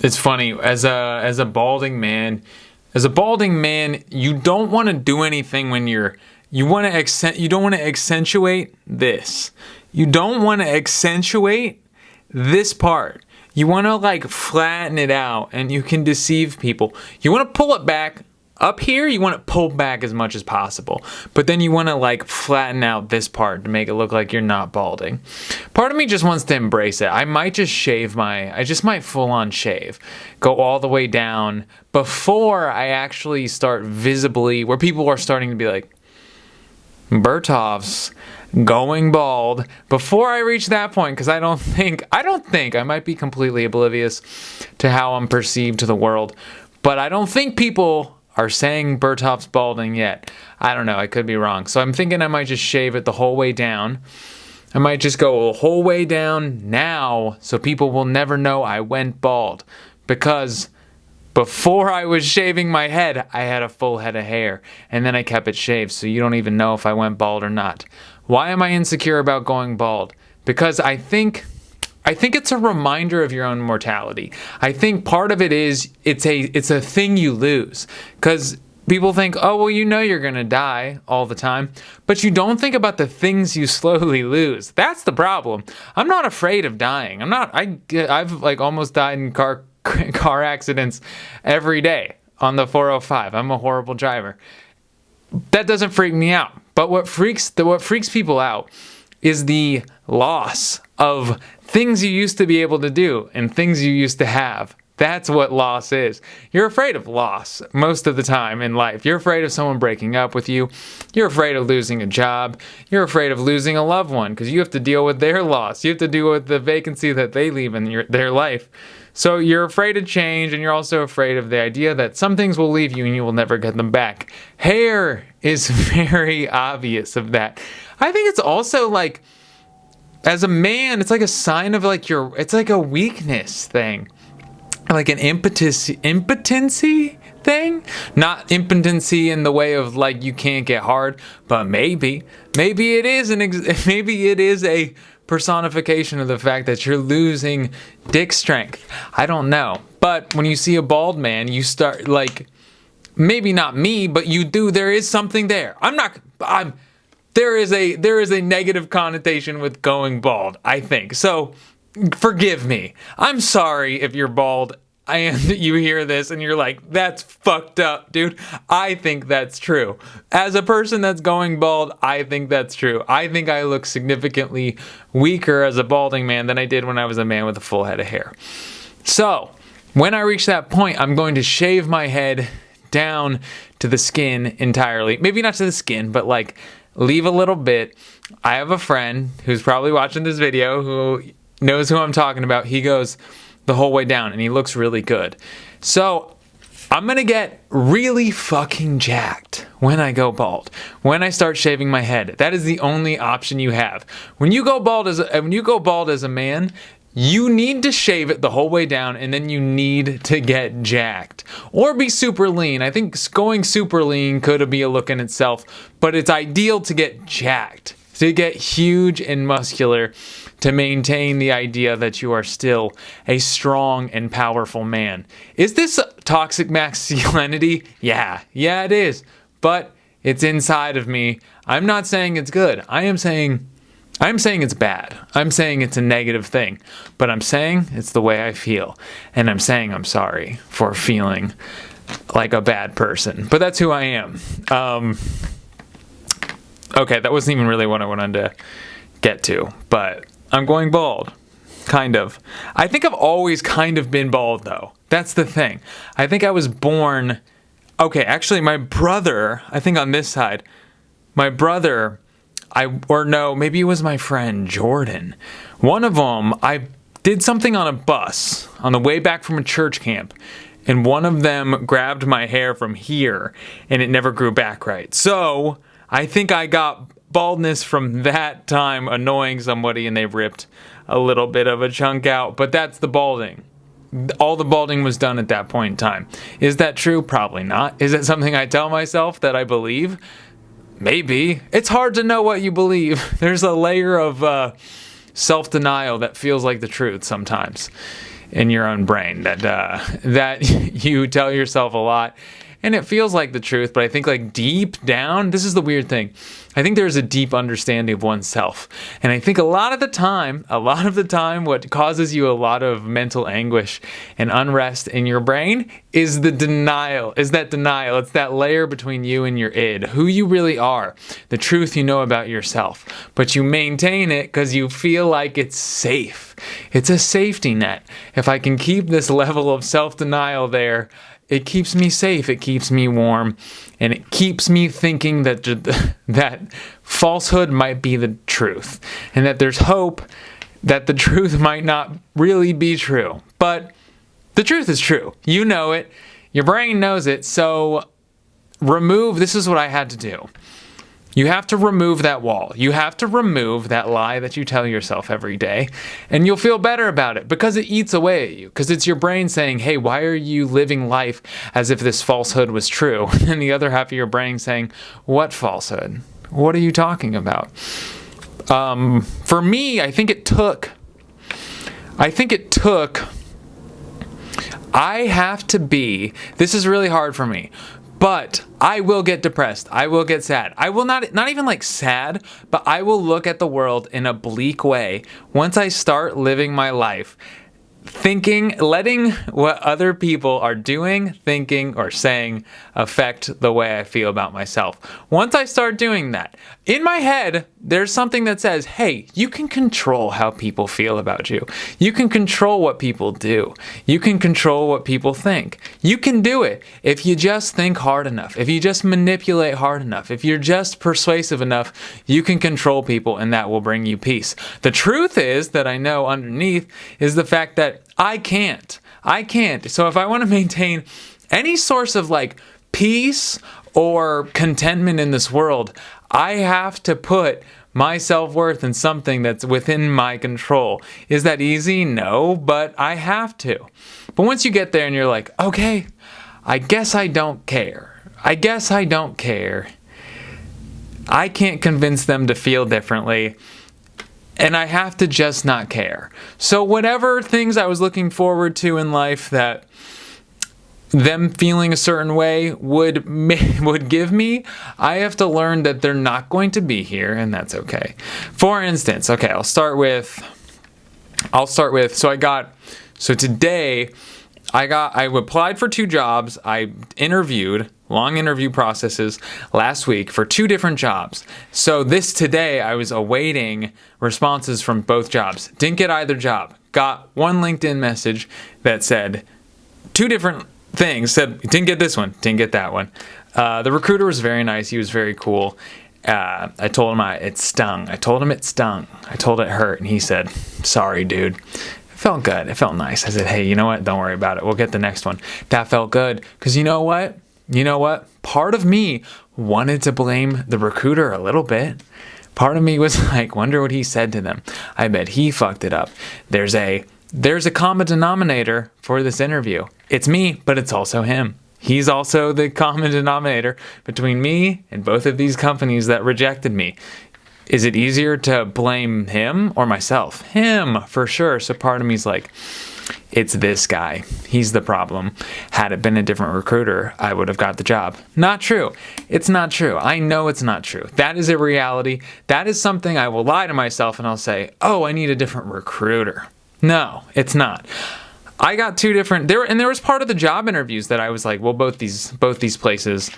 It's funny as a balding man, you don't want to do anything when you don't want to accentuate this. You don't want to accentuate this part. You want to like flatten it out, and you can deceive people. You want to pull it back. Up here, you want it pulled back as much as possible, but then you want to like flatten out this part to make it look like you're not balding. Part of me just wants to embrace it. I might just I just might full on shave, go all the way down before I actually start visibly, where people are starting to be like, Bertoff's going bald, before I reach that point, because I don't think, I might be completely oblivious to how I'm perceived to the world, but I don't think people are saying Bertoff's balding yet. I don't know, I could be wrong. So I'm thinking I might just shave it the whole way down. I might just go the whole way down now so people will never know I went bald. Because before I was shaving my head, I had a full head of hair. And then I kept it shaved, so you don't even know if I went bald or not. Why am I insecure about going bald? Because I think it's a reminder of your own mortality. I think part of it is it's a thing you lose, because people think, oh, well, you know you're going to die all the time, but you don't think about the things you slowly lose. That's the problem. I'm not afraid of dying. I've like almost died in car accidents every day on the 405. I'm a horrible driver. That doesn't freak me out. But what freaks people out is the loss of things you used to be able to do and things you used to have. That's what loss is. You're afraid of loss most of the time in life. You're afraid of someone breaking up with you. You're afraid of losing a job. You're afraid of losing a loved one because you have to deal with their loss. You have to deal with the vacancy that they leave in their life. So you're afraid of change, and you're also afraid of the idea that some things will leave you and you will never get them back. Hair is very obvious of that. I think it's also like, as a man, it's like a sign of like it's like a weakness thing. Like an impotency thing? Not impotency in the way of like you can't get hard, but maybe it is a personification of the fact that you're losing dick strength. I don't know. But when you see a bald man, you start like, maybe not me, but you do. There is something there. There is a negative connotation with going bald, I think. So forgive me. I'm sorry if you're bald and you hear this and you're like, that's fucked up, dude. I think that's true. As a person that's going bald, I think that's true. I think I look significantly weaker as a balding man than I did when I was a man with a full head of hair. So when I reach that point, I'm going to shave my head down to the skin entirely. Maybe not to the skin, but like leave a little bit. I have a friend who's probably watching this video who knows who I'm talking about. He goes the whole way down and he looks really good. So I'm gonna get really fucking jacked when I go bald. When I start shaving my head, that is the only option you have. When you go bald as a man, you need to shave it the whole way down, and then you need to get jacked. Or be super lean. I think going super lean could be a look in itself, but it's ideal to get jacked, to get huge and muscular, to maintain the idea that you are still a strong and powerful man. Is this toxic masculinity? Yeah, it is. But it's inside of me. I'm not saying it's good. I'm saying it's bad. I'm saying it's a negative thing. But I'm saying it's the way I feel. And I'm saying I'm sorry for feeling like a bad person. But that's who I am. Okay, that wasn't even really what I wanted to get to. But I'm going bald. Kind of. I think I've always kind of been bald, though. That's the thing. I think I was born... Okay, actually, my brother, I think on this side, maybe it was my friend Jordan. One of them, I did something on a bus on the way back from a church camp, and one of them grabbed my hair from here, and it never grew back right. So I think I got baldness from that time annoying somebody, and they ripped a little bit of a chunk out. But that's the balding. All the balding was done at that point in time. Is that true? Probably not. Is it something I tell myself that I believe? Maybe. It's hard to know what you believe. There's a layer of self-denial that feels like the truth sometimes. in your own brain that you tell yourself a lot. And it feels like the truth, but I think like deep down, this is the weird thing. I think there's a deep understanding of oneself. And I think a lot of the time, what causes you a lot of mental anguish and unrest in your brain is the denial, It's that layer between you and your id, who you really are, the truth you know about yourself. But you maintain it because you feel like it's safe. It's a safety net. If I can keep this level of self-denial there, it keeps me safe, it keeps me warm, and it keeps me thinking that that falsehood might be the truth, and that there's hope that the truth might not really be true. But the truth is true. You know it. Your brain knows it. So this is what I had to do. You have to remove that wall. You have to remove that lie that you tell yourself every day, and you'll feel better about it because it eats away at you. Because it's your brain saying, hey, why are you living life as if this falsehood was true? And the other half of your brain saying, what falsehood? What are you talking about? For me, I have to be, this is really hard for me, but I will get depressed. I will get sad. I will not even like sad, but I will look at the world in a bleak way once I start living my life letting what other people are doing, thinking, or saying affect the way I feel about myself. Once I start doing that, in my head, there's something that says, hey, you can control how people feel about you. You can control what people do. You can control what people think. You can do it if you just think hard enough, if you just manipulate hard enough, if you're just persuasive enough, you can control people, and that will bring you peace. The truth is that I know underneath is the fact that I can't. So if I want to maintain any source of like peace or contentment in this world, I have to put my self-worth in something that's within my control. Is that easy? No, but I have to. But once you get there and you're like, okay, I guess I don't care. I can't convince them to feel differently. And I have to just not care. So whatever things I was looking forward to in life that them feeling a certain way would give me, I have to learn that they're not going to be here, and that's okay. For instance, okay, I'll start with, so today I applied for 2 jobs. I interviewed, long interview processes last week for 2 different jobs. So today I was awaiting responses from both jobs. Didn't get either job. Got one LinkedIn message that said 2 different things. Said, didn't get this one, didn't get that one. The recruiter was very nice. He was very cool. I told him it stung. I told him it hurt. And he said, sorry, dude. It felt good. It felt nice. I said, hey, you know what? Don't worry about it. We'll get the next one. That felt good. Because you know what? Part of me wanted to blame the recruiter a little bit. Part of me was like, wonder what he said to them. I bet he fucked it up. There's a common denominator for this interview. It's me, but it's also him. He's also the common denominator between me and both of these companies that rejected me. Is it easier to blame him or myself? Him, for sure. So part of me's like, it's this guy. He's the problem. Had it been a different recruiter, I would have got the job. Not true. It's not true. I know it's not true. That is a reality. That is something I will lie to myself and I'll say, oh, I need a different recruiter. No, it's not. I got 2 different, there was part of the job interviews that I was like, well, both these places,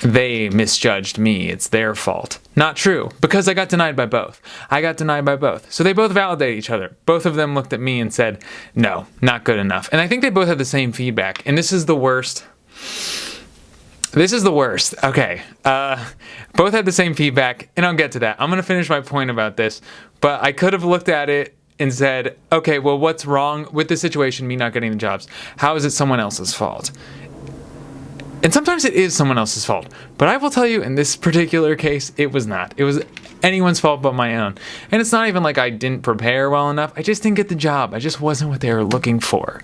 they misjudged me. It's their fault. Not true, because I got denied by both. So they both validate each other. Both of them looked at me and said, no, not good enough. And I think they both had the same feedback. And this is the worst. Okay. Both had the same feedback, and I'll get to that. I'm going to finish my point about this, but I could have looked at it and said, okay, well, what's wrong with the situation, me not getting the jobs? How is it someone else's fault? And sometimes it is someone else's fault. But I will tell you, in this particular case, it was not. It was anyone's fault but my own. And it's not even like I didn't prepare well enough. I just didn't get the job. I just wasn't what they were looking for.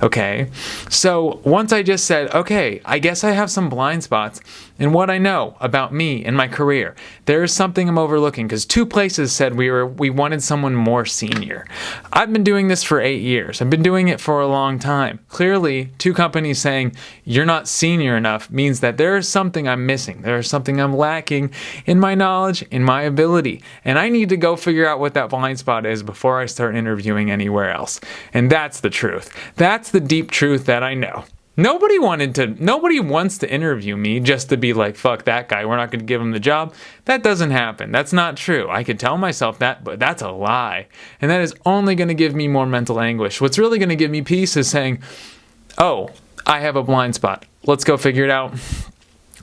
Okay. So once I just said, okay, I guess I have some blind spots in what I know about me and my career. There is something I'm overlooking, because 2 places said we wanted someone more senior. I've been doing this for 8 years. I've been doing it for a long time. Clearly, 2 companies saying you're not senior enough means that there is something I'm missing. There is something I'm lacking in my knowledge, in my ability. And I need to go figure out what that blind spot is before I start interviewing anywhere else. And that's the truth. That's the deep truth that I know. Nobody wants to interview me just to be like, fuck that guy, we're not going to give him the job. That doesn't happen. That's not true. I can tell myself that, but that's a lie. And that is only going to give me more mental anguish. What's really going to give me peace is saying, oh, I have a blind spot. Let's go figure it out.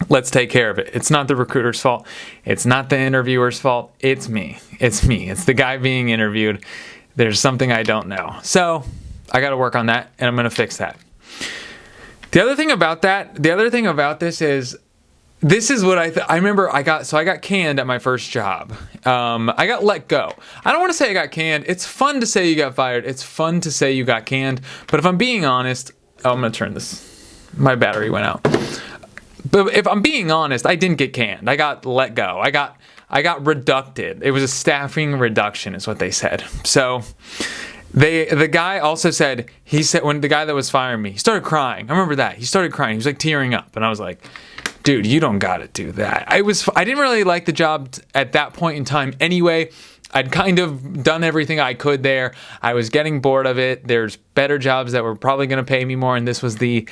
Let's take care of it. It's not the recruiter's fault. It's not the interviewer's fault. It's me. It's me. It's the guy being interviewed. There's something I don't know. So I got to work on that, and I'm going to fix that. The other thing about this is what I remember I got canned at my first job. I got let go. I don't want to say I got canned. It's fun to say you got fired. It's fun to say you got canned. But if I'm being honest, I'm going to turn this. My battery went out. But if I'm being honest, I didn't get canned. I got let go. I got reducted. It was a staffing reduction is what they said. So the guy also said, when the guy that was firing me, he started crying. I remember that. He started crying. He was like tearing up. And I was like, dude, you don't got to do that. I didn't really like the job at that point in time anyway. I'd kind of done everything I could there. I was getting bored of it. There's better jobs that were probably going to pay me more. And this was the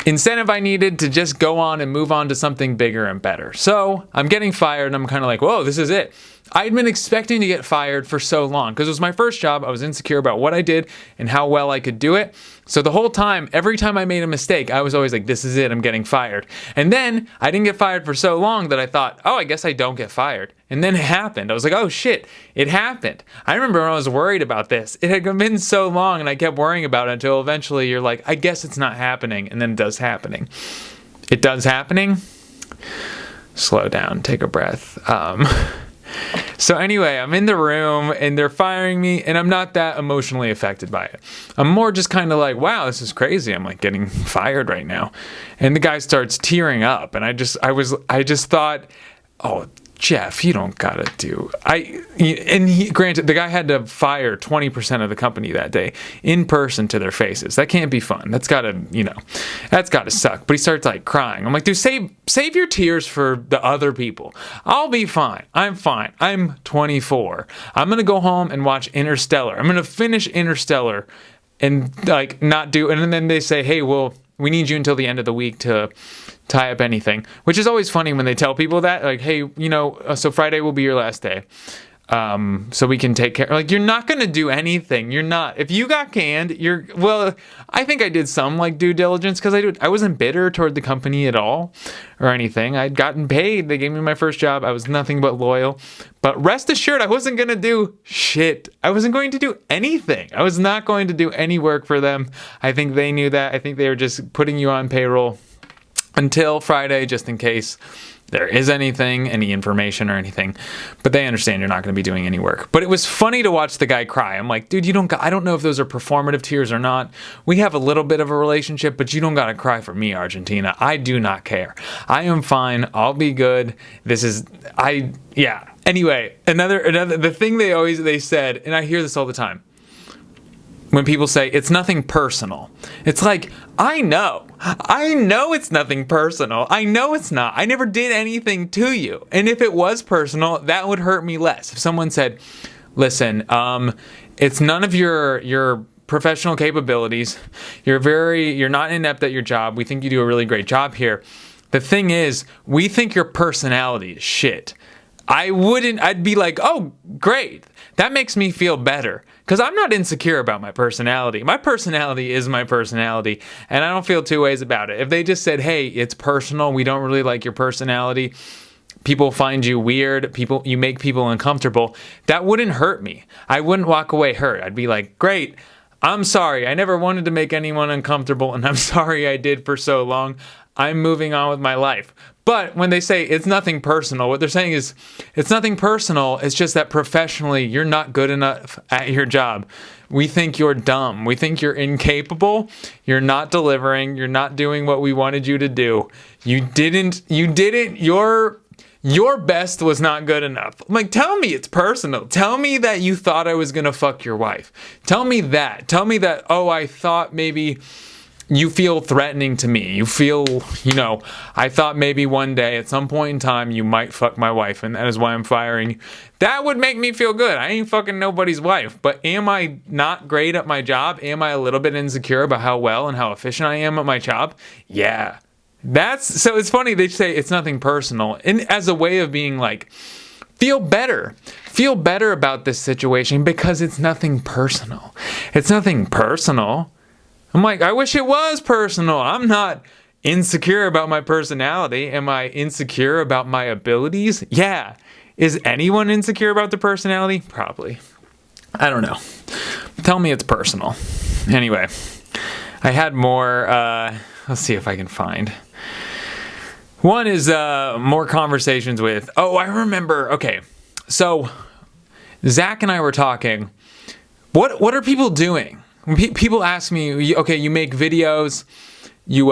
incentive I needed to just go on and move on to something bigger and better. So I'm getting fired and I'm kind of like, whoa, this is it. I'd been expecting to get fired for so long because it was my first job. I was insecure about what I did and how well I could do it. So the whole time, every time I made a mistake, I was always like, this is it, I'm getting fired. And then I didn't get fired for so long that I thought, oh, I guess I don't get fired. And then it happened. I was like, oh shit, it happened. I remember when I was worried about this. It had been so long and I kept worrying about it until eventually you're like, I guess it's not happening. And then it does happening. It does happening. Slow down, take a breath. So anyway, I'm in the room and they're firing me and I'm not that emotionally affected by it. I'm more just kind of like, wow, this is crazy. I'm like getting fired right now. And the guy starts tearing up and I just thought, oh, Jeff, you don't gotta do. Granted, the guy had to fire 20% of the company that day in person to their faces. That can't be fun. That's gotta suck. But he starts like crying. I'm like, dude, save your tears for the other people. I'll be fine. I'm fine. I'm 24. I'm gonna go home and watch Interstellar. I'm gonna finish Interstellar and like not do. And then they say, hey, well, we need you until the end of the week to tie up anything, which is always funny when they tell people that, like, hey, so Friday will be your last day. So we can take care. Like, you're not going to do anything. You're not. If you got canned, I think I did some like due diligence because I wasn't bitter toward the company at all or anything. I'd gotten paid. They gave me my first job. I was nothing but loyal. But rest assured, I wasn't going to do shit. I wasn't going to do anything. I was not going to do any work for them. I think they knew that. I think they were just putting you on payroll until Friday, just in case there is any information or anything. But they understand you're not going to be doing any work. But it was funny to watch the guy cry. I'm like, dude, I don't know if those are performative tears or not. We have a little bit of a relationship, but you don't got to cry for me, Argentina. I do not care. I am fine. I'll be good. Anyway, the thing they said, and I hear this all the time. When people say it's nothing personal, it's like, I know it's nothing personal. I know it's not. I never did anything to you. And if it was personal, that would hurt me less. If someone said, listen, it's none of your professional capabilities. You're not inept at your job. We think you do a really great job here. The thing is, we think your personality is shit. I'd be like, oh, great. That makes me feel better. Because I'm not insecure about my personality. My personality is my personality. And I don't feel two ways about it. If they just said, hey, it's personal, we don't really like your personality, people find you weird, you make people uncomfortable, that wouldn't hurt me. I wouldn't walk away hurt. I'd be like, great, I'm sorry. I never wanted to make anyone uncomfortable, and I'm sorry I did for so long. I'm moving on with my life. But when they say it's nothing personal, what they're saying is it's nothing personal. It's just that professionally, you're not good enough at your job. We think you're dumb. We think you're incapable. You're not delivering. You're not doing what we wanted you to do. Your best was not good enough. I'm like, tell me it's personal. Tell me that you thought I was going to fuck your wife. Tell me that. Tell me that, oh, I thought maybe you feel threatening to me. You feel, I thought maybe one day at some point in time you might fuck my wife, and that is why I'm firing you. That would make me feel good. I ain't fucking nobody's wife. But am I not great at my job? Am I a little bit insecure about how well and how efficient I am at my job? Yeah. So it's funny they say it's nothing personal, and as a way of being like, feel better about this situation because it's nothing personal. It's nothing personal. I'm like, I wish it was personal. I'm not insecure about my personality. Am I insecure about my abilities? Yeah. Is anyone insecure about their personality? Probably. I don't know. Tell me it's personal. Anyway, I had more, let's see if I can find. One is more conversations with, I remember, okay, so Zach and I were talking, what are people doing? People ask me, okay, you make videos, you've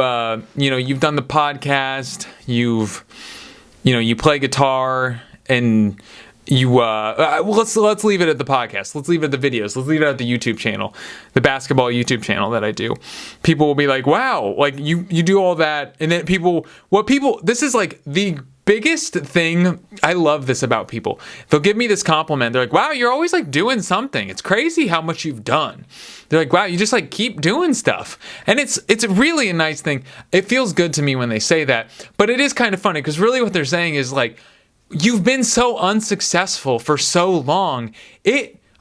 done the podcast, you play guitar, and let's leave it at the podcast. Let's leave it at the videos. Let's leave it at the YouTube channel, the basketball YouTube channel that I do. People will be like, wow, like you do all that. And then this is like the biggest thing. I love this about people. They'll give me this compliment. They're like, wow, you're always like doing something. It's crazy how much you've done. They're like, wow, you just like keep doing stuff. And it's really a nice thing. It feels good to me when they say that, but it is kind of funny because really what they're saying is like, you've been so unsuccessful for so long.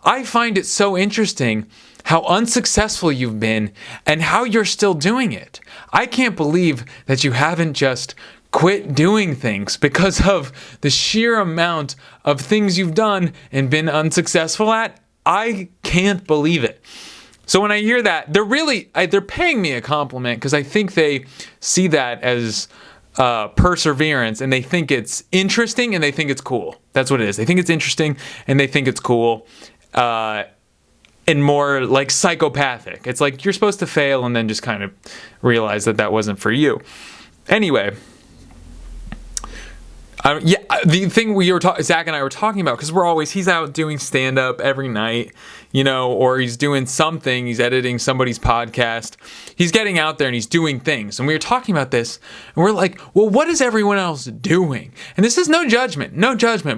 I find it so interesting how unsuccessful you've been and how you're still doing it. I can't believe that you haven't just quit doing things because of the sheer amount of things you've done and been unsuccessful at. I can't believe it. So when I hear that, they're paying me a compliment because I think they see that as perseverance, and they think it's interesting and they think it's cool. That's what it is. They think it's interesting and they think it's cool, and more like psychopathic. It's like you're supposed to fail and then just kind of realize that wasn't for you. Anyway, the thing Zach and I were talking about, because he's out doing stand-up every night, or he's doing something, he's editing somebody's podcast, he's getting out there and he's doing things. And we were talking about this, and we're like, well, what is everyone else doing? And this is no judgment,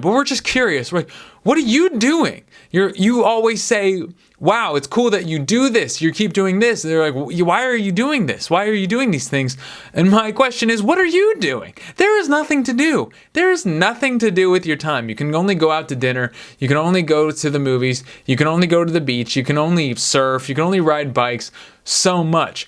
but we're just curious. We're like, what are you doing? You always say, wow, it's cool that you do this. You keep doing this. They're like, why are you doing this? Why are you doing these things? And my question is, what are you doing? There is nothing to do. There is nothing to do with your time. You can only go out to dinner. You can only go to the movies. You can only go to the beach. You can only surf. You can only ride bikes. So much.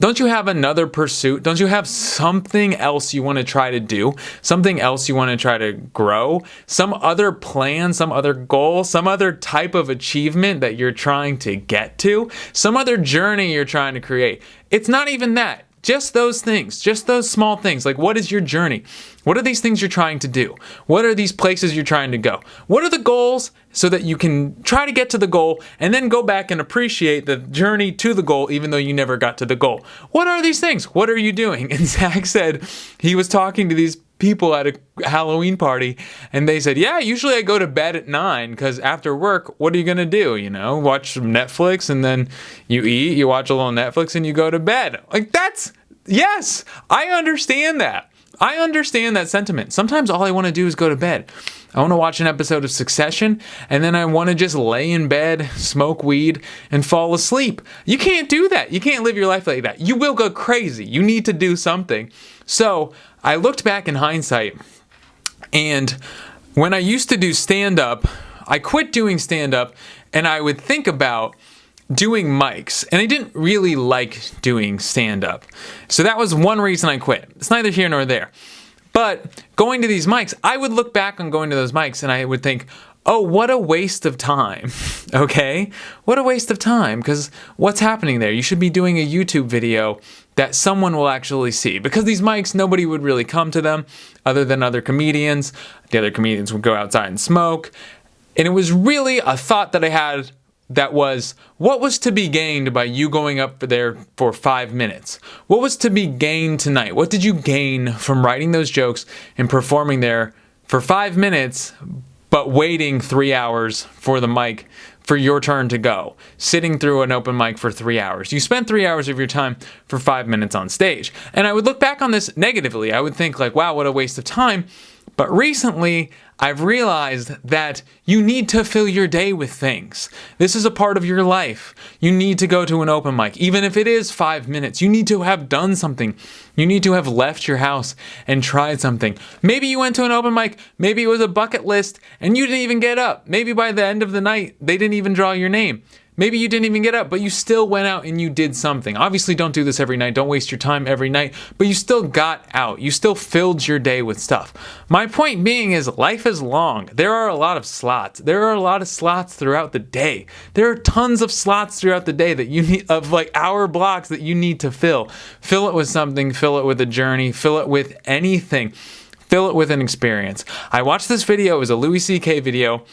Don't you have another pursuit? Don't you have something else you want to try to do? Something else you want to try to grow? Some other plan, some other goal, some other type of achievement that you're trying to get to? Some other journey you're trying to create? It's not even that. Just those things, just those small things. Like, what is your journey? What are these things you're trying to do? What are these places you're trying to go? What are the goals so that you can try to get to the goal and then go back and appreciate the journey to the goal even though you never got to the goal? What are these things? What are you doing? And Zach said he was talking to these people at a Halloween party, and they said, yeah, usually I go to bed at 9 because after work, what are you gonna do? Watch some Netflix, and then you eat, you watch a little Netflix, and you go to bed. Like, yes, I understand that. I understand that sentiment. Sometimes all I want to do is go to bed. I want to watch an episode of Succession, and then I want to just lay in bed, smoke weed, and fall asleep. You can't do that. You can't live your life like that. You will go crazy. You need to do something. So I looked back in hindsight, and when I used to do stand-up, I quit doing stand-up, and I would think about doing mics, and I didn't really like doing stand-up. So that was one reason I quit. It's neither here nor there. But going to these mics, I would look back on going to those mics and I would think, oh, what a waste of time. Okay? What a waste of time, because what's happening there? You should be doing a YouTube video that someone will actually see. Because these mics, nobody would really come to them other than other comedians. The other comedians would go outside and smoke. And it was really a thought that I had that was, what was to be gained by you going up there for 5 minutes? What was to be gained tonight? What did you gain from writing those jokes and performing there for 5 minutes, but waiting 3 hours for the mic for your turn to go? Sitting through an open mic for 3 hours. You spent 3 hours of your time for 5 minutes on stage. And I would look back on this negatively. I would think like, wow, what a waste of time. But recently, I've realized that you need to fill your day with things. This is a part of your life. You need to go to an open mic. Even if it is 5 minutes, you need to have done something. You need to have left your house and tried something. Maybe you went to an open mic, maybe it was a bucket list, and you didn't even get up. Maybe by the end of the night, they didn't even draw your name. Maybe you didn't even get up, but you still went out and you did something. Obviously, don't do this every night. Don't waste your time every night, but you still got out. You still filled your day with stuff. My point being is life is long. There are a lot of slots. There are a lot of slots throughout the day. There are tons of slots throughout the day that you need, of like hour blocks that you need to fill. Fill it with something, fill it with a journey, fill it with anything. Fill it with an experience. I watched this video. It was a Louis C.K. video.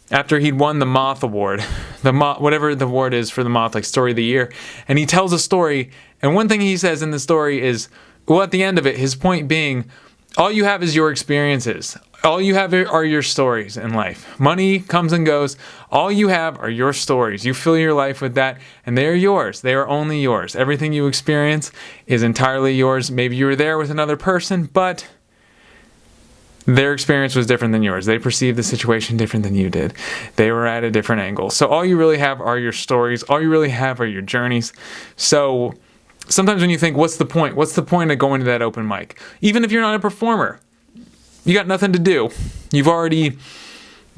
After he'd won the Moth Award, whatever the award is for the Moth, like Story of the Year, and he tells a story, and one thing he says in the story is, well, at the end of it, his point being, all you have is your experiences. All you have are your stories in life. Money comes and goes. All you have are your stories. You fill your life with that, and they are yours. They are only yours. Everything you experience is entirely yours. Maybe you were there with another person, but their experience was different than yours. They perceived the situation different than you did. They were at a different angle. So all you really have are your stories. All you really have are your journeys. So sometimes when you think, what's the point? What's the point of going to that open mic? Even if you're not a performer, you got nothing to do. You've already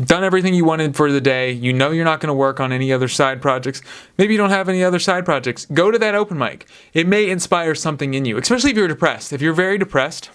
done everything you wanted for the day. You know you're not going to work on any other side projects. Maybe you don't have any other side projects. Go to that open mic. It may inspire something in you, especially if you're depressed. If you're very depressed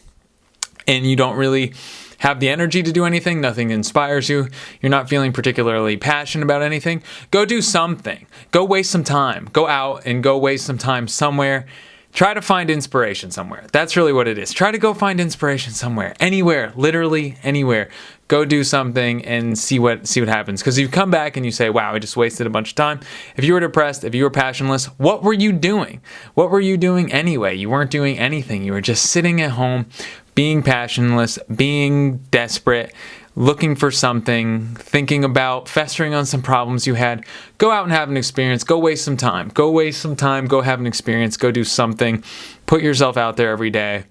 and you don't really have the energy to do anything, nothing inspires you, you're not feeling particularly passionate about anything, go do something. Go waste some time. Go out and go waste some time somewhere. Try to find inspiration somewhere. That's really what it is. Try to go find inspiration somewhere. Anywhere. Literally anywhere. Go do something and see what happens. Because you come back and you say, wow, I just wasted a bunch of time. If you were depressed, if you were passionless, what were you doing? What were you doing anyway? You weren't doing anything. You were just sitting at home, being passionless, being desperate, looking for something, thinking about, festering on some problems you had. Go out and have an experience. Go waste some time. Go waste some time. Go have an experience. Go do something. Put yourself out there every day.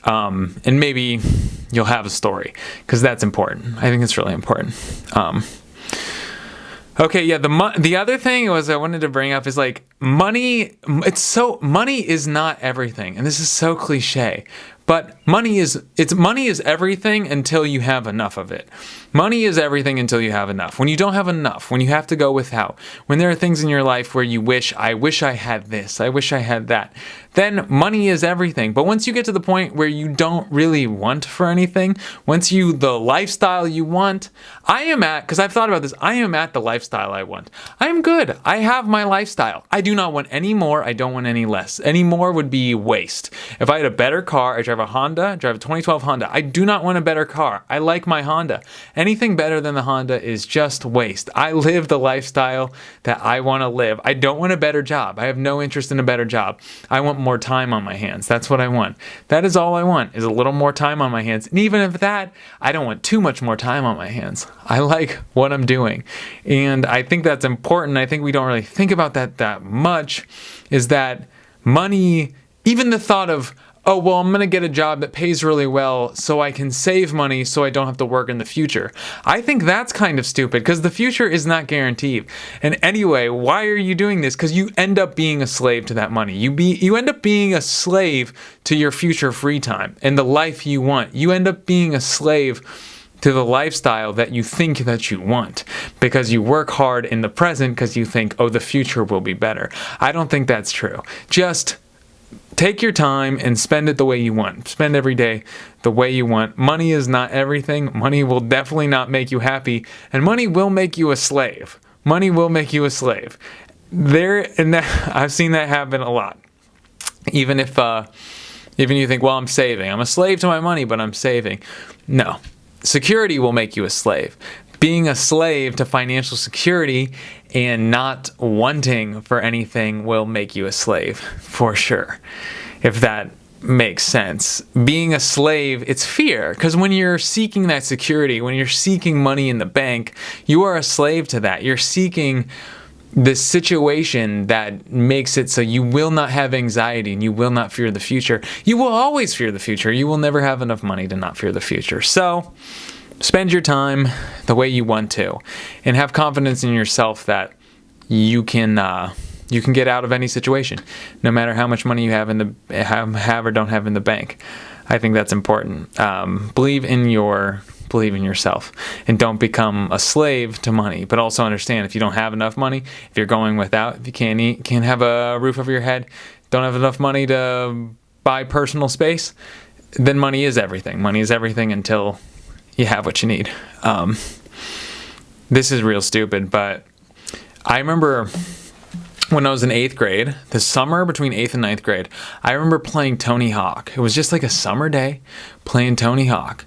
And maybe you'll have a story, because that's important. I think it's really important. Okay, yeah, the other thing was I wanted to bring up is like money. Money is not everything, and this is so cliche. But money is everything until you have enough of it. Money is everything until you have enough. When you don't have enough, when you have to go without, when there are things in your life where you wish I had this, I wish I had that, then money is everything. But once you get to the point where you don't really want for anything, the lifestyle you want, because I've thought about this, I am at the lifestyle I want. I am good. I have my lifestyle. I do not want any more. I don't want any less. Any more would be waste. If I had a better car, I drive a Honda, I drive a 2012 Honda. I do not want a better car. I like my Honda. Anything better than the Honda is just waste. I live the lifestyle that I want to live. I don't want a better job. I have no interest in a better job. I want more time on my hands. That's what I want. That is all I want, is a little more time on my hands. And even if that, I don't want too much more time on my hands. I like what I'm doing. And I think that's important. I think we don't really think about that much, is that money, even the thought of, oh, well, I'm going to get a job that pays really well so I can save money so I don't have to work in the future. I think that's kind of stupid, because the future is not guaranteed. And anyway, why are you doing this? Because you end up being a slave to that money. You end up being a slave to your future free time and the life you want. You end up being a slave to the lifestyle that you think that you want, because you work hard in the present because you think, oh, the future will be better. I don't think that's true. Just take your time and spend it the way you want. Spend every day the way you want. Money is not everything. Money will definitely not make you happy, and money will make you a slave. Money will make you a slave. I've seen that happen a lot. Even you think, well, I'm saving. I'm a slave to my money, but I'm saving. No. Security will make you a slave. Being a slave to financial security and not wanting for anything will make you a slave, for sure, if that makes sense. Being a slave, it's fear, because when you're seeking that security, when you're seeking money in the bank, you are a slave to that. You're seeking this situation that makes it so you will not have anxiety and you will not fear the future. You will always fear the future. You will never have enough money to not fear the future. So spend your time the way you want to, and have confidence in yourself that you can get out of any situation, no matter how much money you have have or don't have in the bank. I think that's important. Believe in yourself, and don't become a slave to money. But also understand, if you don't have enough money, if you're going without, if you can't eat, can't have a roof over your head, don't have enough money to buy personal space, then money is everything. Money is everything until you have what you need. This is real stupid, but I remember when I was in 8th grade, the summer between 8th and 9th grade, I remember playing Tony Hawk. It was just like a summer day playing Tony Hawk.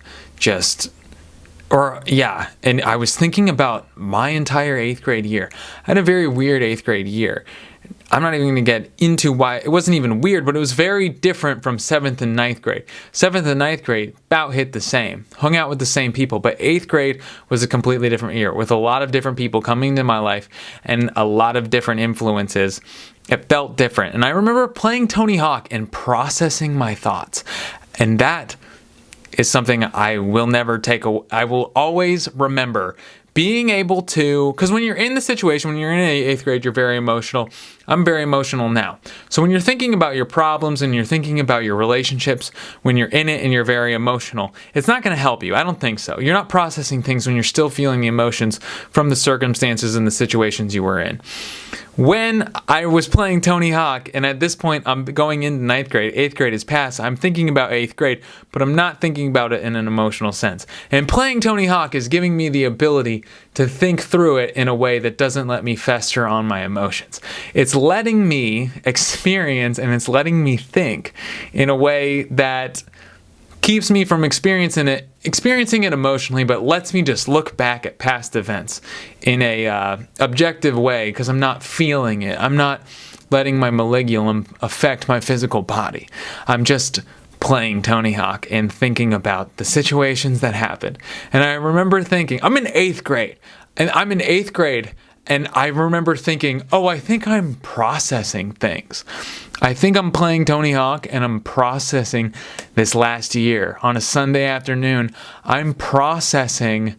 And I was thinking about my entire 8th grade year. I had a very weird 8th grade year. I'm not even going to get into why. It wasn't even weird, but it was very different from 7th and 9th grade. 7th and 9th grade about hit the same. Hung out with the same people, but 8th grade was a completely different year with a lot of different people coming into my life and a lot of different influences. It felt different. And I remember playing Tony Hawk and processing my thoughts. And that is something I will never I will always remember. Being able to, because when you're in the situation, when you're in 8th grade, you're very emotional. I'm very emotional now. So when you're thinking about your problems and you're thinking about your relationships, when you're in it and you're very emotional, it's not going to help you. I don't think so. You're not processing things when you're still feeling the emotions from the circumstances and the situations you were in. When I was playing Tony Hawk, and at this point I'm going into 9th grade, 8th grade is past, I'm thinking about 8th grade, but I'm not thinking about it in an emotional sense. And playing Tony Hawk is giving me the ability to think through it in a way that doesn't let me fester on my emotions. It's letting me experience and it's letting me think in a way that keeps me from experiencing it emotionally, but lets me just look back at past events in a objective way, because I'm not feeling it. I'm not letting my malignum affect my physical body. I'm just playing Tony Hawk and thinking about the situations that happened. And I remember thinking, I'm in 8th grade, and I remember thinking, oh, I think I'm processing things. I think I'm playing Tony Hawk and I'm processing this last year. On a Sunday afternoon, I'm processing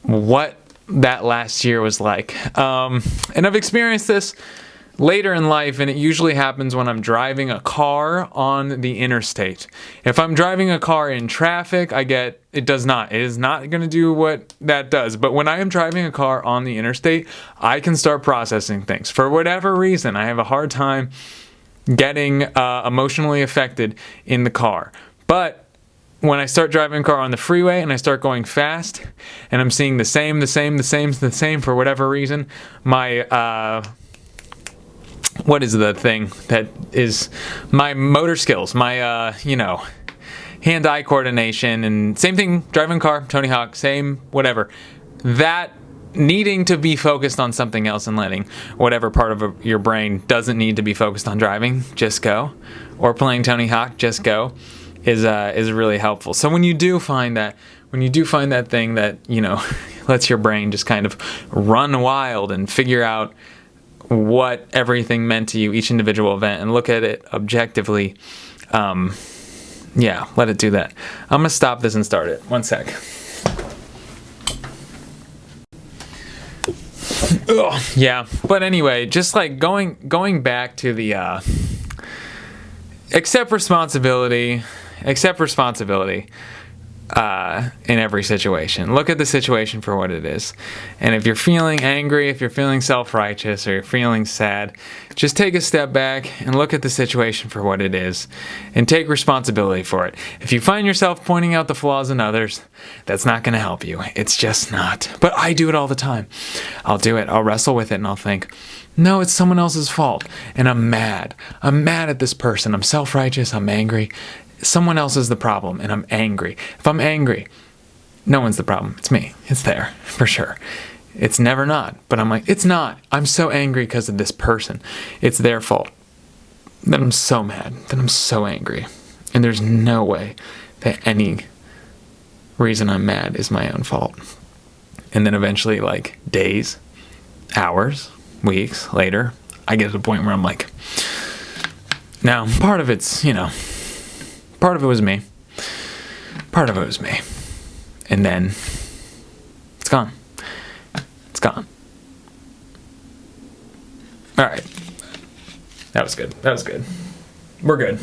what that last year was like. And I've experienced this later in life, and it usually happens when I'm driving a car on the interstate. If I'm driving a car in traffic, it is not going to do what that does. But when I am driving a car on the interstate, I can start processing things. For whatever reason, I have a hard time getting emotionally affected in the car. But when I start driving a car on the freeway and I start going fast and I'm seeing the same for whatever reason, my what is the thing that is my motor skills, my hand-eye coordination, and same thing, driving a car, Tony Hawk, same whatever, that needing to be focused on something else and letting whatever part of your brain doesn't need to be focused on driving just go, or playing Tony Hawk just go, is really helpful. So when you do find that thing that lets your brain just kind of run wild and figure out what everything meant to you, each individual event, and look at it objectively, let it do that. I'm gonna stop this and start it. One sec. Ugh, yeah, but anyway, just like going back to the accept responsibility. in every situation. Look at the situation for what it is. And if you're feeling angry, if you're feeling self-righteous, or you're feeling sad, just take a step back and look at the situation for what it is and take responsibility for it. If you find yourself pointing out the flaws in others, that's not going to help you. It's just not. But I do it all the time. I'll do it. I'll wrestle with it and I'll think, no, it's someone else's fault. And I'm mad. I'm mad at this person. I'm self-righteous. I'm angry. Someone else is the problem, and I'm angry. If I'm angry, no one's the problem. It's me. It's there, for sure. It's never not. But I'm like, it's not. I'm so angry because of this person. It's their fault. Then I'm so mad. Then I'm so angry. And there's no way that any reason I'm mad is my own fault. And then eventually, like, days, hours, weeks later, I get to the point where I'm like, now, part of it's, part of it was me. Part of it was me. And then it's gone. It's gone. All right. That was good. That was good. We're good.